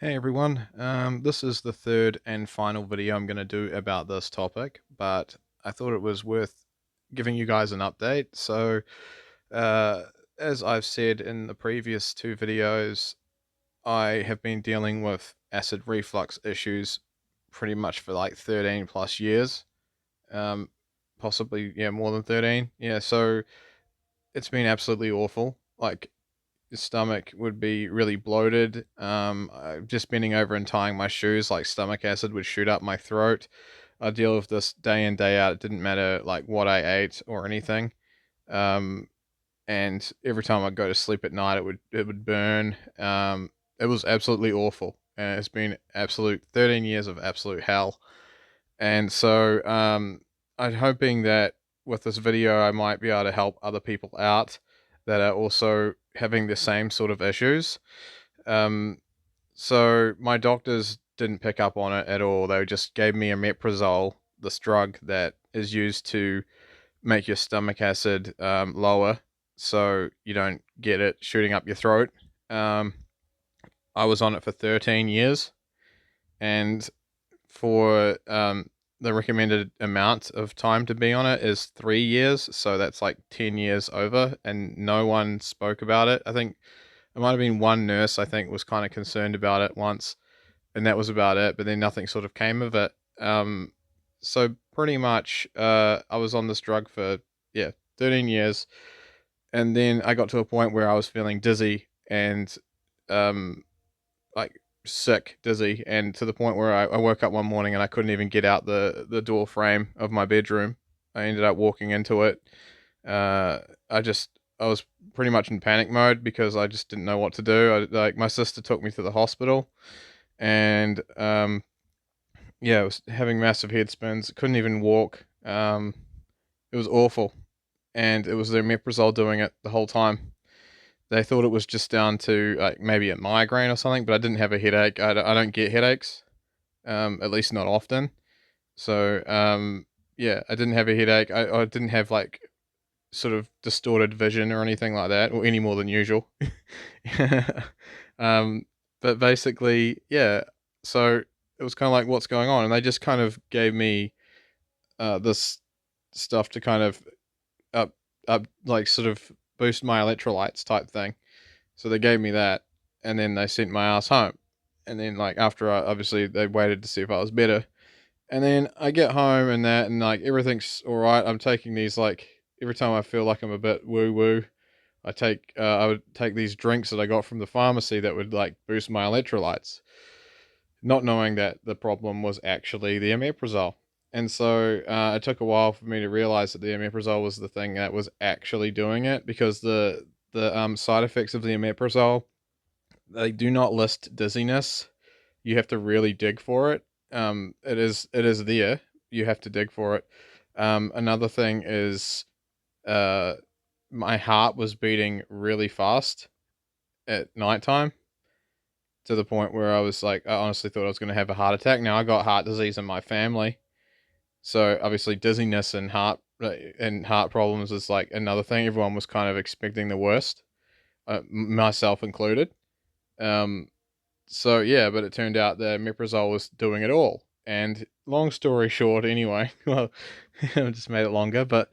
Hey everyone, this is the third and final video I'm going to do about this topic, but I thought it was worth giving you guys an update. Uh, as I've said in the previous two videos, I have been dealing with acid reflux issues pretty much for like 13 plus years, um, possibly, yeah, more than 13. Yeah, so it's been absolutely awful. Like, the stomach would be really bloated. Just bending over and tying my shoes, like stomach acid would shoot up my throat. I deal with this day in day out. It didn't matter like what I ate or anything. Um, and every time I go to sleep at night, it would burn. It was absolutely awful, and it's been absolute 13 years of absolute hell. And I'm hoping that with this video, I might be able to help other people out that are also having the same sort of issues. Um, so my doctors didn't pick up on it at all. They just gave me omeprazole, this drug that is used to make your stomach acid lower, so you don't get it shooting up your throat. Um, I was on it for 13 years, and for the recommended amount of time to be on it is 3 years. So that's like 10 years over, and no one spoke about it. I think it might have been one nurse, I think, was kind of concerned about it once, and that was about it. But then nothing sort of came of it. So pretty much, I was on this drug for, yeah, 13 years. And then I got to a point where I was feeling dizzy and um, like sick, dizzy, and to the point where I woke up one morning and I couldn't even get out the door frame of my bedroom. I ended up walking into it. Uh, I was pretty much in panic mode because I just didn't know what to do. Like my sister took me to the hospital, and yeah, I was having massive head spins. Couldn't even walk. It was awful, and it was the omeprazole doing it the whole time. They thought it was just down to like maybe a migraine or something, but I didn't have a headache. I don't get headaches, at least not often. So yeah, I didn't have a headache. I didn't have like sort of distorted vision or anything like that, or any more than usual. um, but basically, yeah. So it was kind of like, what's going on? And they just kind of gave me this stuff to kind of up, like sort of boost my electrolytes type thing. So they gave me that, and then they sent my ass home. And then like after obviously they waited to see if I was better, and then I get home and that, and like everything's all right. I'm taking these like every time I feel like I'm a bit woo woo. I would take these drinks that I got from the pharmacy that would like boost my electrolytes, not knowing that the problem was actually the omeprazole. And so it took a while for me to realize that the omeprazole was the thing that was actually doing it, because the side effects of the omeprazole, they do not list dizziness. You have to really dig for it. It is there. You have to dig for it. Another thing is uh, my heart was beating really fast at nighttime, to the point where I was like, I honestly thought I was going to have a heart attack. Now I got heart disease in my family, so obviously dizziness and heart problems is like another thing. Everyone was kind of expecting the worst, myself included. Um, So yeah, but it turned out that omeprazole was doing it all. And long story short, anyway, well, I just made it longer. But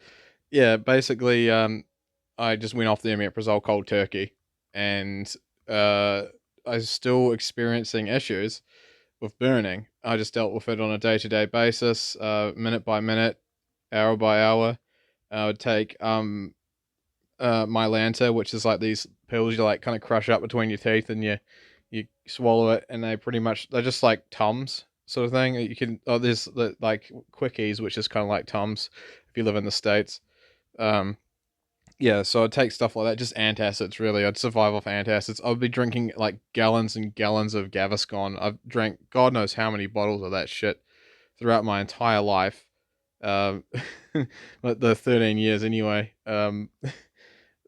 yeah, basically, I just went off the omeprazole cold turkey, and uh, I was still experiencing issues with burning. I just dealt with it on a day to day basis, minute by minute, hour by hour. I would take my Lanta, which is like these pills you like kind of crush up between your teeth, and you swallow it, and they're just like Tums sort of thing. You can there's like quickies, which is kind of like Tums if you live in the States. Um, yeah, so I'd take stuff like that, just antacids really. I'd survive off antacids. I'd be drinking like gallons and gallons of Gaviscon. I've drank God knows how many bottles of that shit throughout my entire life. Um, but the 13 years anyway.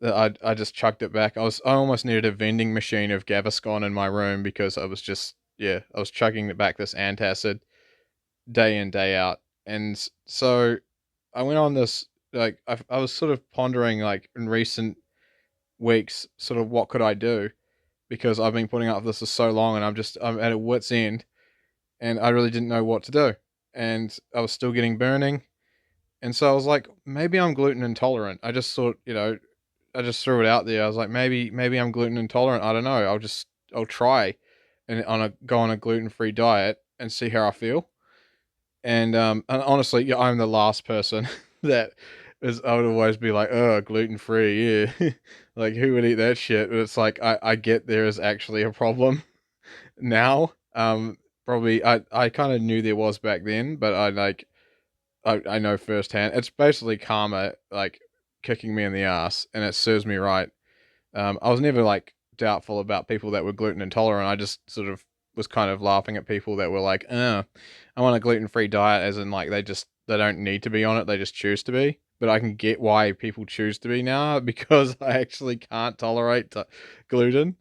I just chucked it back. I almost needed a vending machine of Gaviscon in my room, because I was just, yeah, I was chugging it back, this antacid, day in day out. And so I went on this, like I was sort of pondering like in recent weeks, sort of what could I do. because I've been putting up with this for so long, and I'm at a wit's end, and I really didn't know what to do, and I was still getting burning, and so I was like, maybe I'm gluten intolerant. I just thought, I just threw it out there. I was like, maybe I'm gluten intolerant. I don't know. I'll try and go on a gluten free diet and see how I feel. And honestly, yeah, I'm the last person that is. I would always be like, oh, gluten free, yeah, like who would eat that shit? But it's like I get there is actually a problem now. Probably I kind of knew there was back then, but I know firsthand. It's basically karma, like kicking me in the ass, and it serves me right. I was never like doubtful about people that were gluten intolerant. I just sort of was kind of laughing at people that were like, I want a gluten free diet," as in like they don't need to be on it, they just choose to be. But I can get why people choose to be now because I actually can't tolerate gluten.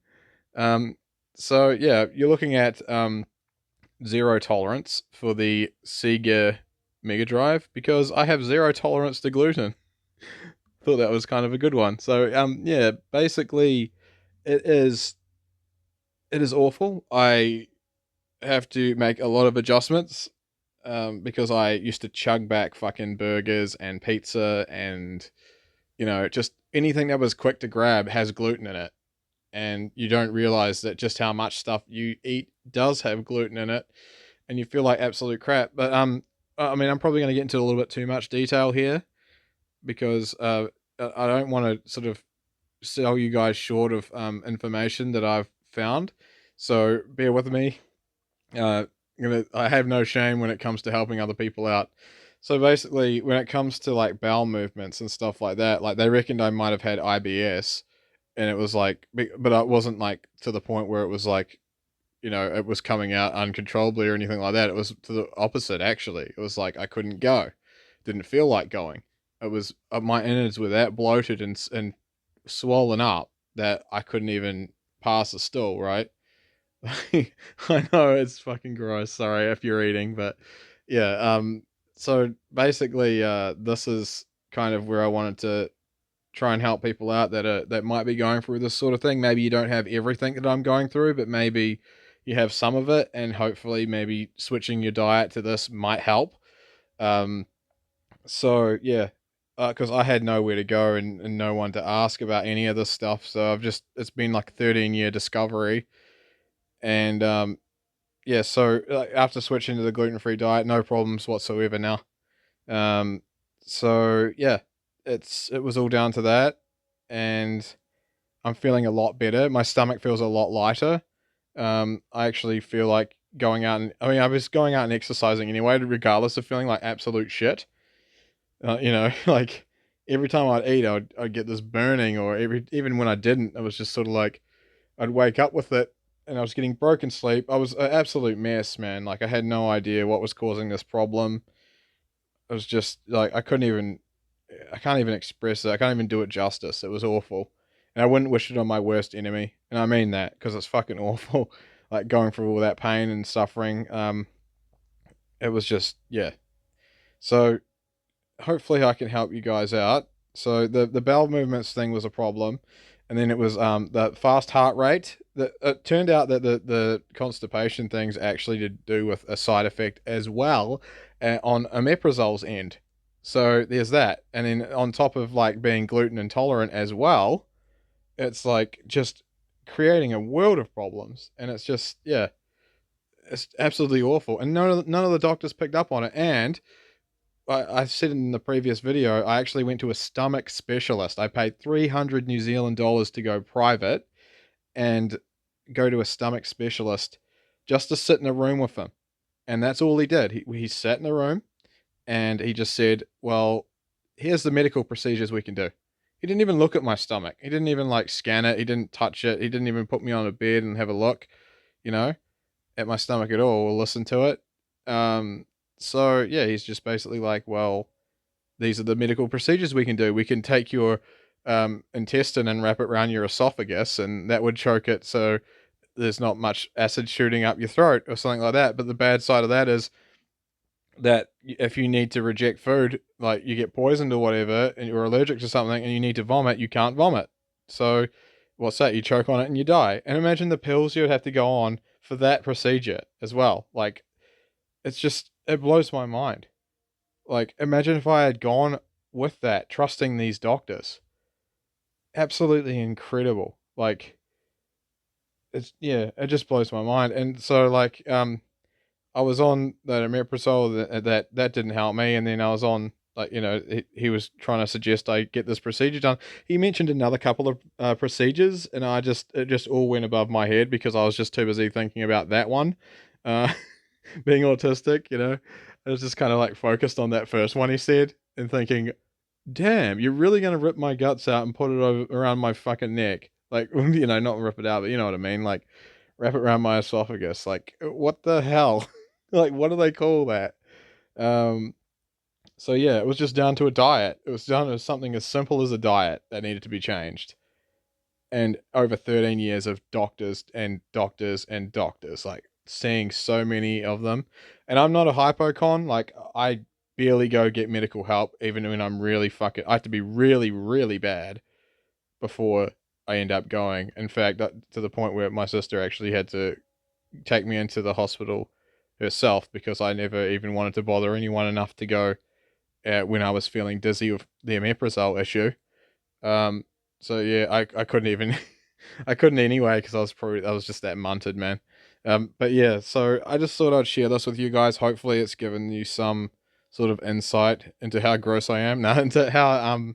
Um, so yeah, you're looking at zero tolerance for the Sega Mega Drive because I have zero tolerance to gluten. Thought that was kind of a good one. So yeah, basically it is it is awful. I have to make a lot of adjustments because I used to chug back fucking burgers and pizza and just anything that was quick to grab has gluten in it, and you don't realize that just how much stuff you eat does have gluten in it, and you feel like absolute crap. But I mean, I'm probably going to get into a little bit too much detail here because I don't want to sort of sell you guys short of information that I've found. So bear with me. Uh, I have no shame when it comes to helping other people out. So basically, when it comes to like bowel movements and stuff like that, like they reckoned I might have had IBS, and it was like, but it wasn't like to the point where it was like, it was coming out uncontrollably or anything like that. It was to the opposite, actually. It was like I couldn't go, didn't feel like going. It was my innards were that bloated and swollen up that I couldn't even pass a stool, right? I know it's fucking gross. Sorry if you're eating, but yeah. So basically, this is kind of where I wanted to try and help people out that might be going through this sort of thing. Maybe you don't have everything that I'm going through, but maybe you have some of it, and hopefully, maybe switching your diet to this might help. Um, so yeah, because I had nowhere to go and no one to ask about any of this stuff, so it's been like a 13-year discovery, and yeah, so after switching to the gluten free diet, no problems whatsoever now. Um, so yeah, it was all down to that, and I'm feeling a lot better. My stomach feels a lot lighter. I actually feel like going out and I mean I was going out and exercising anyway, regardless of feeling like absolute shit. Like every time I'd eat, I'd get this burning, or even when I didn't, it was just sort of like I'd wake up with it, and I was getting broken sleep. I was an absolute mess, man. Like I had no idea what was causing this problem. It was just like I can't even express it. I can't even do it justice. It was awful, and I wouldn't wish it on my worst enemy. And I mean that because it's fucking awful. Like going through all that pain and suffering. It was just yeah. So hopefully I can help you guys out. So the bowel movements thing was a problem, and then it was the fast heart rate. It turned out that the constipation thing's actually to do with a side effect as well on omeprazole's end. So there's that, and then on top of like being gluten intolerant as well, it's like just creating a world of problems, and it's just yeah, it's absolutely awful, and none of the doctors picked up on it, and I said in the previous video, I actually went to a stomach specialist. I paid 300 New Zealand dollars to go private and go to a stomach specialist just to sit in a room with him. And that's all he did. He sat in the room and he just said, well, here's the medical procedures we can do. He didn't even look at my stomach. He didn't even like scan it. He didn't touch it. He didn't even put me on a bed and have a look, you know, at my stomach at all or listen to it. So yeah, he's just basically like, well, these are the medical procedures we can do. We can take your intestine and wrap it around your esophagus, and that would choke it so there's not much acid shooting up your throat or something like that. But the bad side of that is that if you need to reject food, like you get poisoned or whatever, and you're allergic to something and you need to vomit, you can't vomit. So what's that? You choke on it and you die. And imagine the pills you would have to go on for that procedure as well. Like, it blows my mind. Like, imagine if I had gone with that, trusting these doctors. Absolutely incredible. Like, it just blows my mind. And so, like, I was on that Omeprazole that didn't help me, and then I was on, like, he was trying to suggest I get this procedure done. He mentioned another couple of procedures, and it just all went above my head because I was just too busy thinking about that one, uh, being autistic. I was just kind of like focused on that first one he said, and thinking, "Damn, you're really gonna rip my guts out and put it around my fucking neck?" Like, not rip it out, but you know what I mean. Like, wrap it around my esophagus. Like, what the hell? Like, what do they call that? Um, so yeah, it was just down to a diet. It was down to something as simple as a diet that needed to be changed. And over 13 years of doctors and doctors and doctors, like seeing so many of them. And I'm not a hypochon. Like, I barely go get medical help, even when I'm really fucking. I have to be really, really bad before I end up going. In fact, to the point where my sister actually had to take me into the hospital herself because I never even wanted to bother anyone enough to go when I was feeling dizzy with the omeprazole issue. Um, so yeah, I couldn't even, I couldn't anyway because I was just that munted, man. But yeah, so I just thought I'd share this with you guys. Hopefully, it's given you some sort of insight into how gross I am now, into how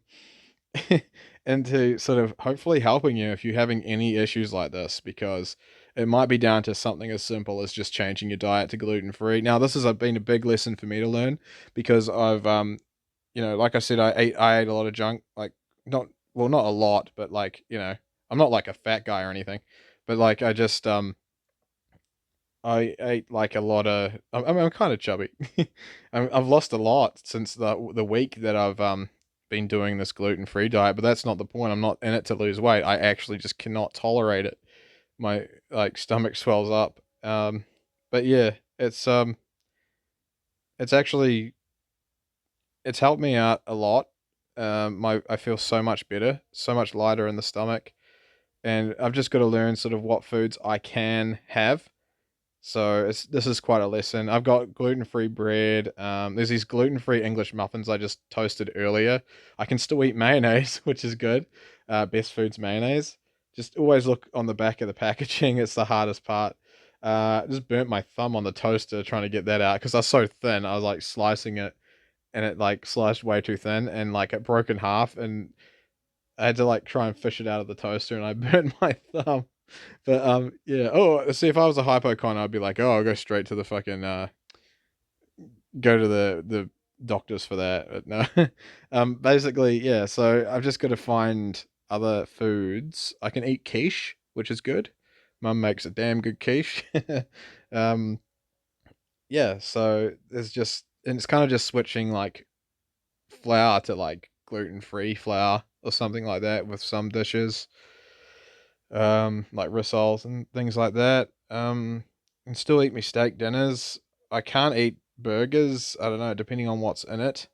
into sort of hopefully helping you if you're having any issues like this, because it might be down to something as simple as just changing your diet to gluten free. Now, this has been a big lesson for me to learn because I've like I said, I ate a lot of junk, like, not well, not a lot, but like, I'm not like a fat guy or anything, but like I ate like a lot of. I'm kind of chubby. I've lost a lot since the week that I've been doing this gluten free diet, but that's not the point. I'm not in it to lose weight. I actually just cannot tolerate it. My, like, stomach swells up. But yeah, it's actually it's helped me out a lot. I feel so much better, so much lighter in the stomach, and I've just got to learn sort of what foods I can have. So this is quite a lesson. I've got gluten-free bread. There's these gluten-free English muffins I just toasted earlier. I can still eat mayonnaise, which is good. Best Foods mayonnaise. Just always look on the back of the packaging. It's the hardest part. Just burnt my thumb on the toaster trying to get that out because I was so thin. I was like slicing it, and it like sliced way too thin, and like it broke in half, and I had to like try and fish it out of the toaster, and I burnt my thumb. But yeah. Oh, see, if I was a hypochon, I'd be like, oh, I'll go straight to the fucking go to the doctors for that. But no. Basically, yeah. So I've just got to find other foods. I can eat quiche, which is good. Mum makes a damn good quiche. um, yeah. So there's just, and it's kind of just switching like flour to like gluten free flour or something like that with some dishes, like rissoles and things like that. And still eat my steak dinners. I can't eat burgers. I don't know, depending on what's in it.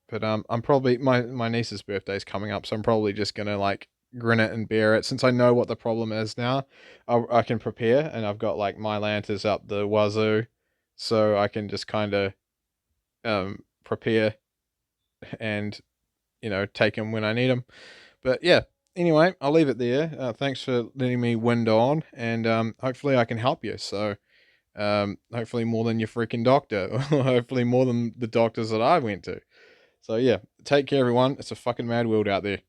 But I'm probably, my niece's birthday's coming up, so I'm probably just gonna like grin it and bear it. Since I know what the problem is now, I can prepare, and I've got like my lanterns up the wazoo, so I can just kind of prepare and take them when I need them. But yeah, anyway, I'll leave it there. Thanks for letting me wind on, and hopefully I can help you. So hopefully more than your freaking doctor, or hopefully more than the doctors that I went to. So yeah, take care, everyone. It's a fucking mad world out there.